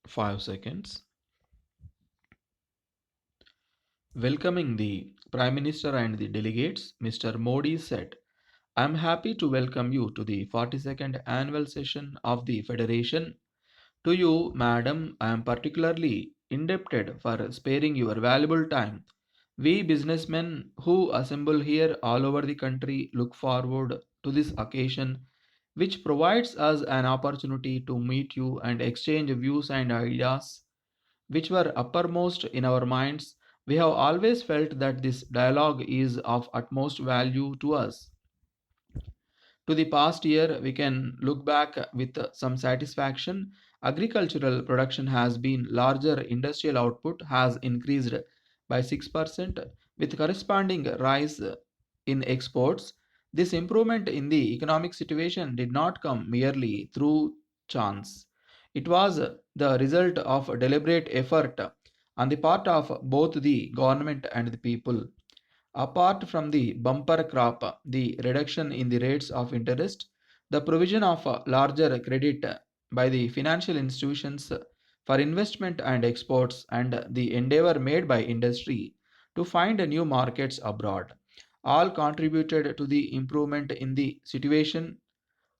5 seconds. Welcoming the Prime Minister and the delegates, Mr. Modi said, I am happy to welcome you to the 42nd annual session of the Federation. To you, Madam, I am particularly indebted for sparing your valuable time. We businessmen who assemble here all over the country look forward to this occasion, which provides us an opportunity to meet you and exchange views and ideas which were uppermost in our minds. We have always felt that this dialogue is of utmost value to us. To the past year, we can look back with some satisfaction. Agricultural production has been larger, industrial output has increased by 6%, with corresponding rise in exports. This improvement in the economic situation did not come merely through chance. It was the result of deliberate effort on the part of both the government and the people. Apart from the bumper crop, the reduction in the rates of interest, the provision of larger credit by the financial institutions for investment and exports, and the endeavor made by industry to find new markets abroad, all contributed to the improvement in the situation.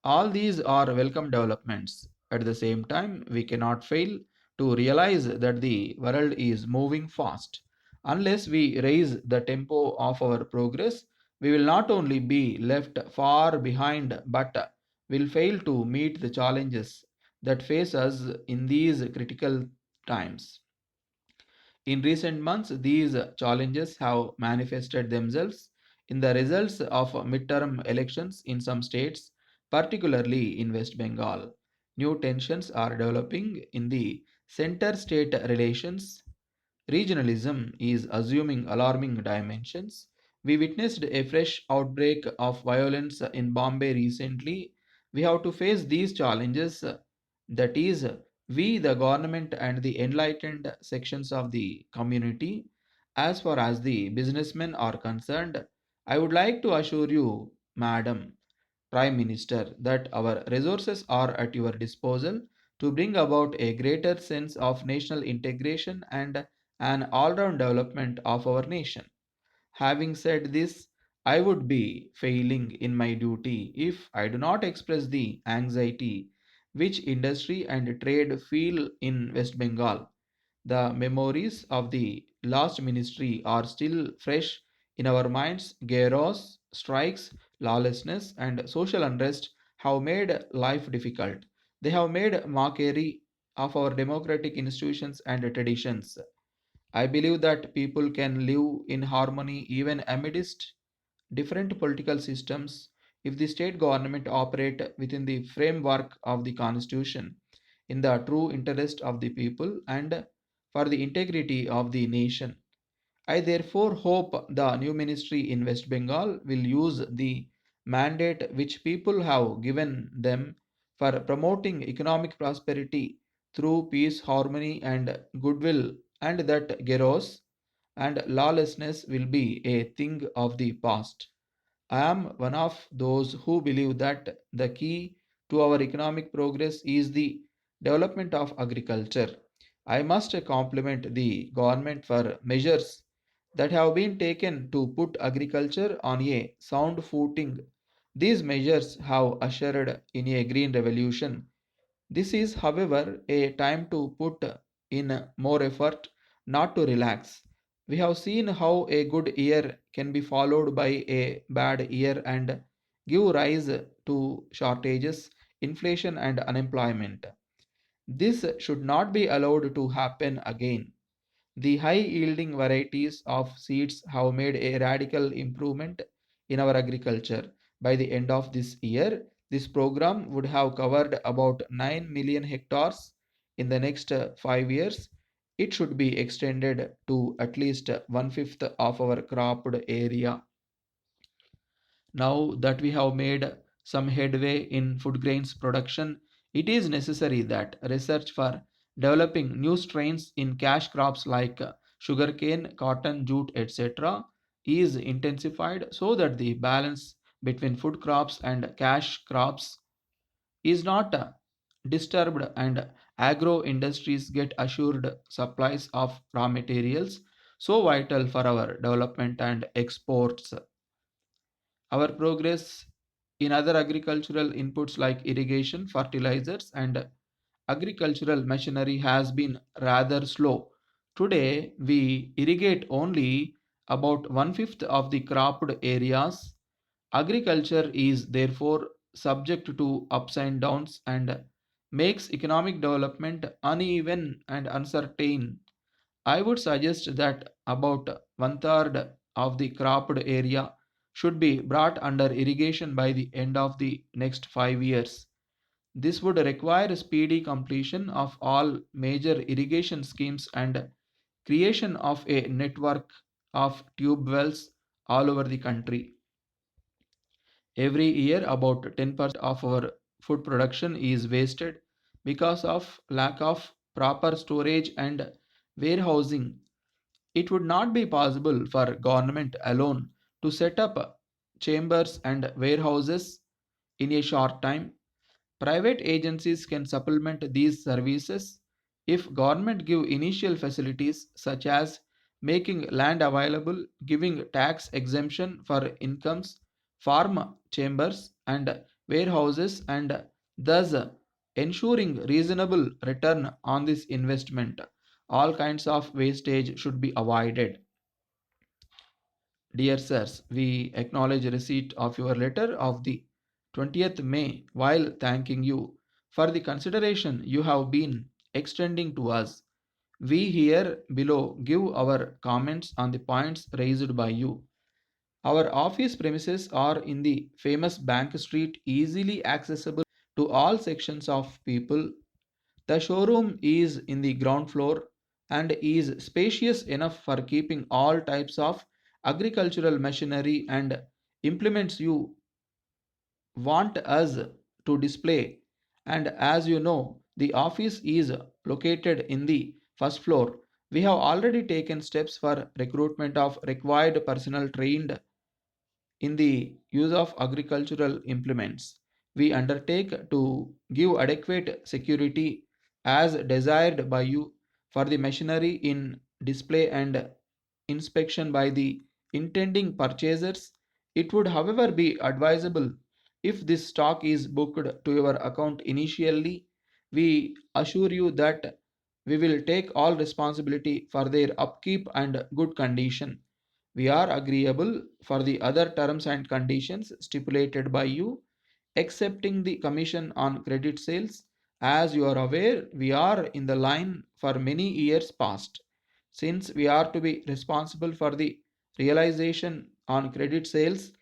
All these are welcome developments. At the same time, we cannot fail to realize that the world is moving fast. Unless we raise the tempo of our progress, we will not only be left far behind but will fail to meet the challenges that face us in these critical times. In recent months, these challenges have manifested themselves in the results of midterm elections in some states, particularly in West Bengal. New tensions are developing in the center state relations. Regionalism is assuming alarming dimensions. We witnessed a fresh outbreak of violence in Bombay recently. We have to face these challenges, that is, we, the government, and the enlightened sections of the community. As far as the businessmen are concerned, I would like to assure you, Madam Prime Minister, that our resources are at your disposal to bring about a greater sense of national integration and an all round development of our nation. Having said this, I would be failing in my duty if I do not express the anxiety which industry and trade feel in West Bengal. The memories of the last ministry are still fresh in our minds. Chaos, strikes, lawlessness, and social unrest have made life difficult. They have made mockery of our democratic institutions and traditions. I believe that people can live in harmony even amidst different political systems if the state government operate within the framework of the constitution in the true interest of the people and for the integrity of the nation. I therefore hope the new ministry in West Bengal will use the mandate which people have given them for promoting economic prosperity through peace, harmony, and goodwill, and that chaos and lawlessness will be a thing of the past. I am one of those who believe that the key to our economic progress is the development of agriculture. I must compliment the government for measures that have been taken to put agriculture on a sound footing. These measures have ushered in a green revolution. This is, however, a time to put in more effort, not to relax. We have seen how a good year can be followed by a bad year and give rise to shortages, inflation, and unemployment. This should not be allowed to happen again. The high yielding varieties of seeds have made a radical improvement in our agriculture. By the end of this year, this program would have covered about 9 million hectares. In the next 5 years, it should be extended to at least one fifth of our cropped area. Now that we have made some headway in food grains production, it is necessary that research for developing new strains in cash crops like sugarcane, cotton, jute, etc., is intensified so that the balance between food crops and cash crops is not disturbed and agro industries get assured supplies of raw materials so vital for our development and exports. Our progress in other agricultural inputs like irrigation, fertilizers, and agricultural machinery has been rather slow. Today, we irrigate only about one fifth of the cropped areas. Agriculture is therefore subject to ups and downs and makes economic development uneven and uncertain. I would suggest that about one third of the cropped area should be brought under irrigation by the end of the next 5 years. This would require speedy completion of all major irrigation schemes and creation of a network of tube wells all over the country. Every year, about 10% of our food production is wasted because of lack of proper storage and warehousing. It would not be possible for government alone to set up chambers and warehouses in a short time. Private agencies can supplement these services if government give initial facilities such as making land available, giving tax exemption for incomes, farm chambers and warehouses, and thus ensuring reasonable return on this investment. All kinds of wastage should be avoided. Dear sirs, we acknowledge receipt of your letter of the 20th May while thanking you for the consideration you have been extending to us. We here below give our comments on the points raised by you. Our office premises are in the famous Bank Street, easily accessible to all sections of people. The showroom is in the ground floor and is spacious enough for keeping all types of agricultural machinery and implements you want us to display. And as you know, the office is located in the first floor. We have already taken steps for recruitment of required personnel trained in the use of agricultural implements. We undertake to give adequate security as desired by you for the machinery in display and inspection by the intending purchasers. It would, however, be advisable if this stock is booked to your account initially. We assure you that we will take all responsibility for their upkeep and good condition. We are agreeable for the other terms and conditions stipulated by you, excepting the commission on credit sales. As you are aware, we are in the line for many years past. Since we are to be responsible for the realization on credit sales,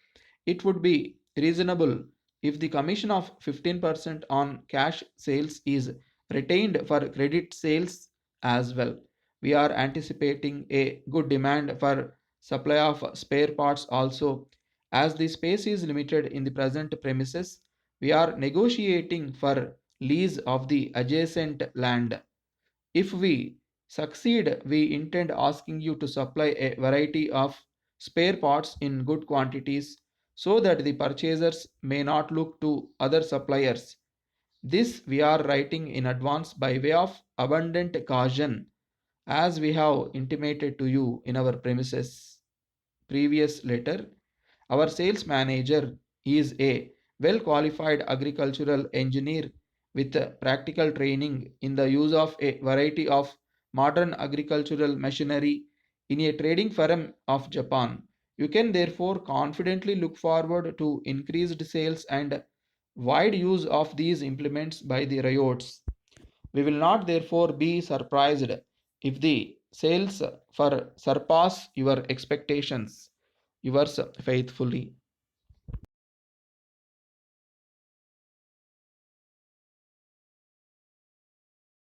it would be reasonable if the commission of 15% on cash sales is retained for credit sales as well. We are anticipating a good demand for supply of spare parts also. As the space is limited in the present premises, we are negotiating for lease of the adjacent land. If we succeed, we intend asking you to supply a variety of spare parts in good quantities so that the purchasers may not look to other suppliers. This we are writing in advance by way of abundant caution, as we have intimated to you in our premises previous letter. Our sales manager is a well qualified agricultural engineer with practical training in the use of a variety of modern agricultural machinery in a trading firm of Japan. You can therefore confidently look forward to increased sales and wide use of these implements by the ryots. We will not therefore be surprised if the sales for surpass your expectations. Yours faithfully,